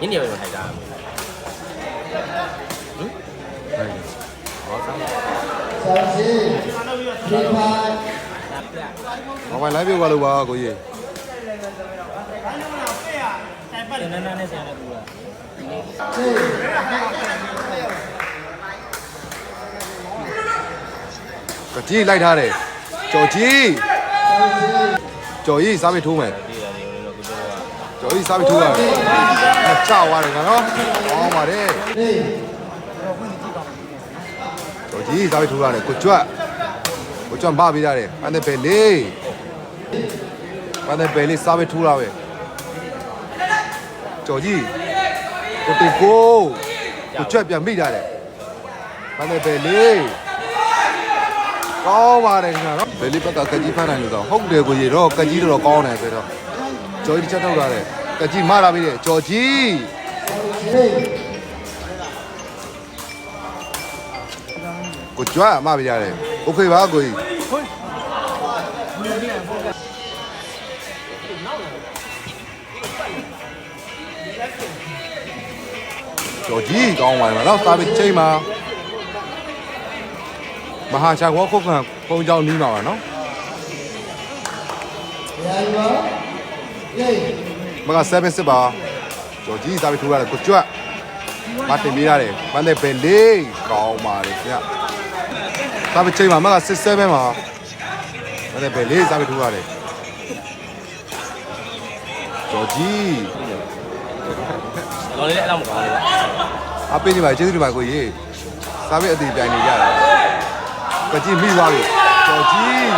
ညနေပိုင်းမှာထိုက်တာဟင်ဟောစားဘာလိုက်ပြသွားလို့ပါကိုကြီးနာနဲ့ဆရာနဲ့ကူတာကကြီးလိုက်ထားတယ်ကြော်ကြီးစားပြီးထိုးမယ်ကြော်ကြီးစားပြီးထိုးရတယ်ချသွားတယ်ကတော့ဟောပါတယ်ကြော်ကြီးစားပြီးထိုးရတယ်ကိုကြွတ်မပေးရတယ်ပန်းတဲ့ပဲလေးစားပြီးထိုးတာပဲကြော်ကြီးကိုတင်ကိုကြွတ်ပြန်မိတာတယ်ပန်းတဲ့ပဲလေးကောင်းပါတယ်ခင်ဗျာနော်ဘယ်လေးဘက်ကကကြီးဖမ်းနိုင်လို့တော့ဟုတ်တယ်ကိုကြီးတော့ကကြီးတော့ကောင်းတယ်ဆိုတော့ကြော်ကြီးတစ်ချက်ထုတ်ထားတယ်ကကြီးမလာပြီတဲ့ကြော်ကြီးကိုကြွတ်မပေးရတယ်โอเคပါကိုကြီးကြော်ကြီးကောင်းပါလားနော်စားပြီးချိန်မှာမဟာချာကောခုတ်ခံဖုံးကြောင်းနီးမှာပါနော်မက7စစ်ပါကြော်ကြီးစားပြီးထိုးရတယ်ကိုကြွတ်မတင်ပေးရတယ်ပန်းတဲ့ပဲလေးကောင်းပါလေခင်ဗျစားပြီးချိန်မှာမက67မှာပန်းတဲ့ပဲလေးစားပြီးထိုးရတယ်ကြော်ကြီးတော်လေးလည်းအဲ့လောက်မကောင်းဘူးအပေးနေပါကျေးဇူးတင်ပါကိုကြီးစားပြီးအတီးပြိုင်နေကြတယ်ကကြီးမိသွားပြီကြော်ကြီး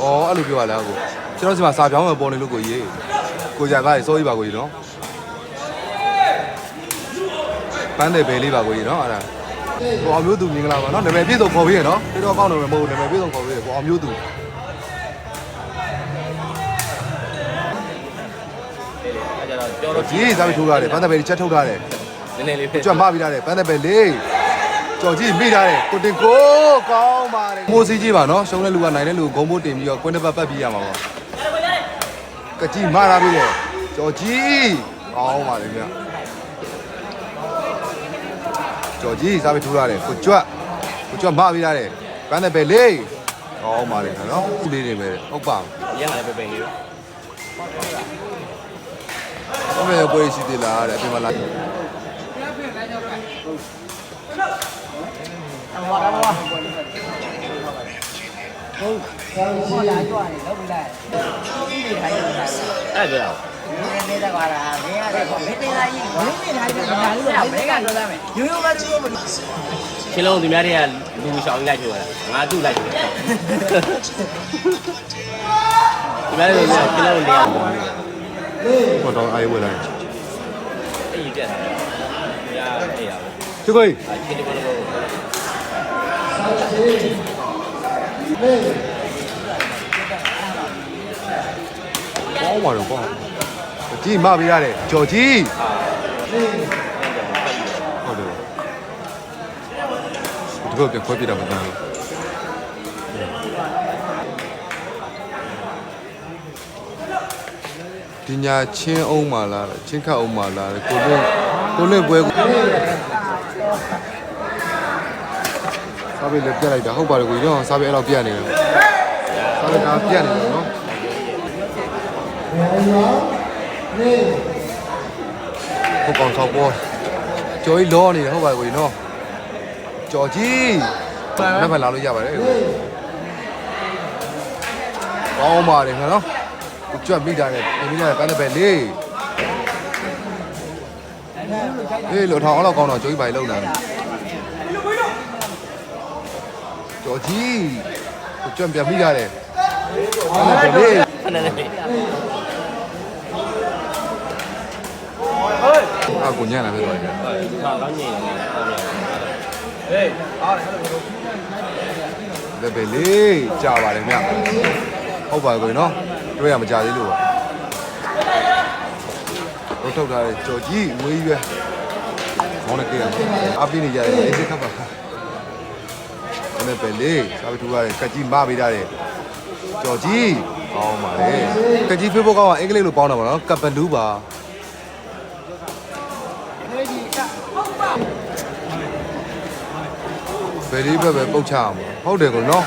အော်အဲ့လိုပြောရလားကိုကျွန်တော်ဒီမှာစာပြောင်းမယ်ပေါ်နေလို့ကိုကြီးကိုကြကားရေစိုးကြီးပါကိုကြီးနော်ပန်းတဲ့ဘယ်လေးပါကိုကြီးနော်အဲ့ဒါကိုအောင်မျိုးသူမြင်ကြလားပါနော်နာမည်ပြည့်စုံခေါ်ပြီးရနော်တော်တော်ကောင်းတယ်မဟုတ်ဘူးနာမည်ပြည့်စုံခေါ်ပြီးရကိုအောင်မျိုးသူကြီးစားပြီးထိုးထားတယ်ပန်းတဲ့ဘယ်ချက်ထုတ်ထားတယ်နည်းနည်းလေးကြွတ်မပြီးထားတယ်ပန်းတဲ့ဘယ်လေးကြော်ကြီးမိထားတယ်ကိုတင်ကိုကောင်းပါတယ်မိုးစီးကြီးပါနော်ရှုံးတဲ့လူကနိုင်တဲ့လူဂုံမိုးတင်ပြီးတော့ကွင်းတစ်ပတ်ပတ်ပြီးရမှာပါကကြီးမလာပြီလေကြော်ကြီးကောင်းပါတယ်ဗျကြော်ကြီးစားပြီးထိုးရတယ်ကိုကြွတ်မပြီးထားတယ်ပန်းတဲ့ဘယ်လေးကောင်းပါတယ်နော်ခုလေးတွေပဲဟုတ်ပါရရလည်းပဲလေးတော့ဘယ်လိုပွဲရှိသေးလားတဲ့အပြင်မှာလာဟုတ်ဟောလာကြွရတယ်လုပ်လိုက်ဒီနေထိုင်နေတာအဲ့ဒါနေတာကွာလားမင်းရတယ်မင်းတင်လာကြီးမင်းနေထိုင်နေတာလို့မင်းကပြောရမယ်ရိုးရိုးပဲသူ့ကိုချင်းလုံးသူများတွေကလူရှောင်းလိုက်ပြောတာငါသူ့လိုက်ပြောဒီများတွေကချင်းလုံးတွေကဟောတော့အေးဝယ်လိုက်အဲ့ဒီပြတ်တာရအဲ့ရပဲသူကိုချင်းဒီဘလို့ကောင်းပါတော့ကောင်းကြီးမပေးရတယ်ကြော်ကြီးဟုတ်တယ်ဒီကောပြန်ခွဲပြတာမသိဘူးဒီညာချင်းအောင်မလားချင်းခတ်အောင်မလားကိုလွင့်ပွဲစားပြီးလည်းပြတ်လိုက်တာဟုတ်ပါတယ်ကိုကြီးတော့စားပြီးအဲ့တော့ပြတ်နေတယ်စားပြီးဒါပြတ်နေတယ်နော်ဟုတ်ကောင်ဆောက်ပေါ်ကြော်ကြီးလောနေတယ်ဟုတ်ပါတယ်ကိုကြီးနော်ကြော်ကြီးနောက်မှလာလို့ရပါတယ်ကောင်းပါတယ်ခင်ဗျာနော်ကိုကြွတ်မိတာနဲ့ပြင်မိတာနဲ့ပန်းတဲ့ပဲလေးလို့ထောင်အောင်တော့ကောင်းတော့ကြော်ကြီးပါလုံးလာကြော်ကြီးကိုကြွတ်ပြန်မိရတယ်ပန်းတဲ့ပဲလေးအာကိုညံ့လာပြီတော့ကောင်းညင်နေတယ်ဟေးဘယ်လေးကြာပါတယ်ဗျဟုတ်ပါကိုနော်တွေ့ရမကြသေးလို့တော့ထုတ်ထားတယ်ကြော်ကြီးဝေးရွယ်ခေါင်းနဲ့ကြည့်ရအပိနေကြတယ်အေးစိတ်ခပ်ပါဘယ်လေးစားပြီးထူရတယ်ကတ်ကြီးမပေးထားတယ်ကြော်ကြီး ကောင်းပါလေကကြီး Facebook ကအင်္ဂလိပ်လိုပေါင်းတာပါနော်ကပ်ဘလူးပါဘယ်လေးပဲပုတ်ချအောင်ဟုတ်တယ်ကောနော်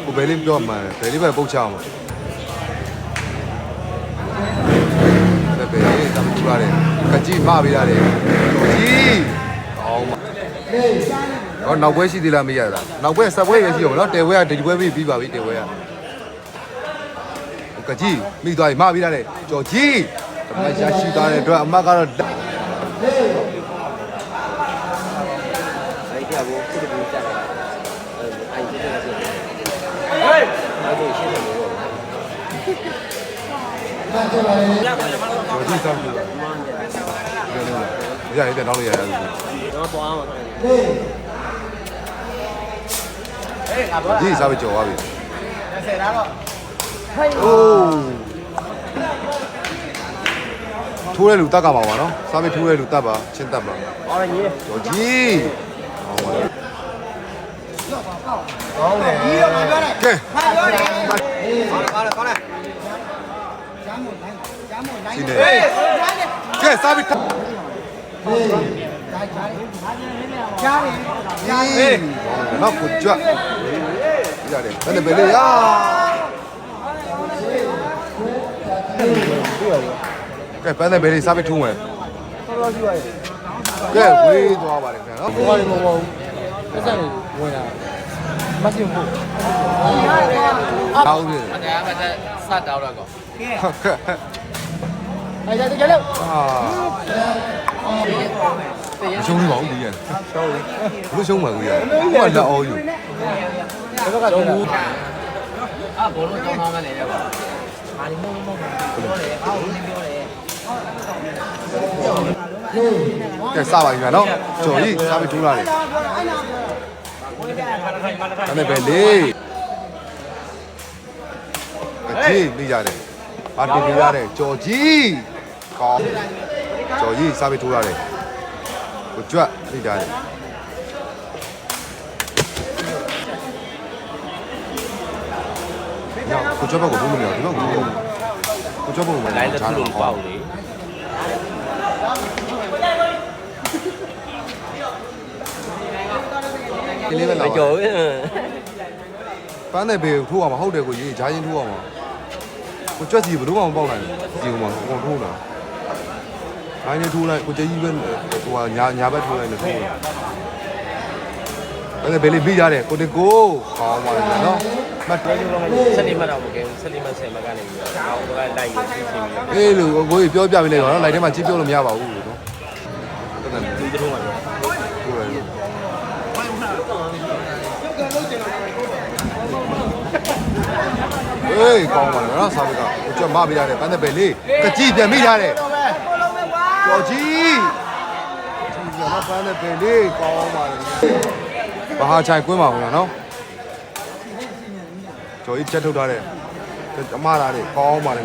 ကိုဘယ်လေးပြောမှန်းဘယ်လေးပဲပုတ်ချအောင်ဘယ်လေးတမ်းထူရတယ်ကကြီးမပေးရတယ်ကြီးကောင်းပါဟောနောက်ပွဲရှိသေးလားမရတာနောက်ပွဲဆက်ပွဲရရှိအောင်နော်တယ်ပွဲကဒီပွဲပြီးပါပြီတယ်ပွဲကကြီးမိသွားပြီမပေးရတယ်ကြော်ကြီးတမန်ရှာရှိသွားတဲ့အတွက်အမတ်ကတော့ အဲ့ဒီအကိုခုတည်းတက်တယ်အဲ့ဒီတက်တယ်ဟေးအဲ့ဒီရှင်းတယ်လို့ကြော်ကြီးဆောင်ပြီးရရတယ်တောင်းလို့ရတယ်တော့သွားအောင်ကြီးစားပြီးကြော်သွားပြီ30လားတော့အိုးထိုးတဲ့လူတတ်ကမှာပါနော်စားပြီးထိုးတဲ့လူတတ်ပါချင်းတတ်ပါ ဟောရကြီး ကြော်ကြီးဟောပါလေ ကောင်းတယ်ဒီတော့မပြောနဲ့ ကဲ ဟာပြောတယ်ကောင်းတယ်စီနေကဲစားပြီးကြားတယ်နော်ကိုကြွရတယ်ဘယ်နဲ့ပဲလေယာကဲပန်းတဲ့ဘယ်လေးစားပြီးထုံးမယ်တော်ရှိပါရဲ့ကဲဝေးသွားပါတယ်ခင်ဗျာနော် ဟောတယ်မဟုတ်ဘူးပတ်စံဝင်လာမစင်ဘူး တောင်းတယ် အဲ့ဒါကစတောင်းတော့ကော အဲ့ဒါကြလို့ အာရှုံးနေပါဦးကြီးရဘလို့ရှုံးမှာကြီးရဥမာလက်အောယူ ဒီဘက်ကတော့ဘူးအာဘောလုံးတောင်းမှလည်းရပါဘာလို့မဟုတ်ပြောတယ်အော်ဝင်ပြောတယ် ကဲစပါပြီနော်ကျော်ကြီးစားပြီးထိုးလာတယ်အဲ့ဒါပဲလေကကြီးမိရတယ်ပါတင်ပြရတယ်ကျော်ကြီးကောင်းကျော်ကြီးစားပြီးထိုးလာတယ်ကိုကြွမိကြတယ်ညကိုကြွဘက်ကိုဘူးမလို့ဒီဘက်ကိုကိုကြွဘက်ကို လိုင်းတစ်ခုလုံးပေါက်လေ ကလေးပဲလာ ကြော် ပန်းတဲ့ဘေကိုထိုးအောင်မဟုတ်တယ်ကိုရေးဂျားချင်းထိုးအောင်ကိုကြွက်စီဘယ်လိုမှမပေါက်နိုင်ဘူးဒီကောင်ကကိုထိုးတာအိုင်းနေထိုးလိုက်ကိုကြကြီးပဲဟိုညာဘက်ထိုးလိုက်လို့ထိုးတယ်အဲ့ဒါဘေးလေးပြီးရတယ်ကိုတင်ကိုကောင်းပါလေနော်မတ်တယ် ဆက်နေမှတော့မကဲဘူးဆက်နေမှ10မှကနေပြီးတော့အောင်းကလိုက်ပြီးရှင်းရှင်းပြီး အေးလို့ကိုကြီးပြောပြပေးလိုက်ပါနော်လိုက်ထဲမှာကြည့်ပြောလို့မရပါဘူးလို့နော်တက်တယ် ဒီတုံးမှာတော့ ထိုးလိုက်အေးကောင်းပါလေနော်စားဘက်ကကိုကြွက်မပေးရတယ်ပန်းတဲ့ဘေးလေးကကြီးပြန်မိရတယ်ကျော်ကြီးဒီကပန်းတဲ့ဘေးလေးကောင်းပါလေဘာဟာချိုင်ကွင်းပါဘူးနော်ကျော်ကြီးချက်ထုတ်ထားတယ်အမသားလေးကောင်းပါလေ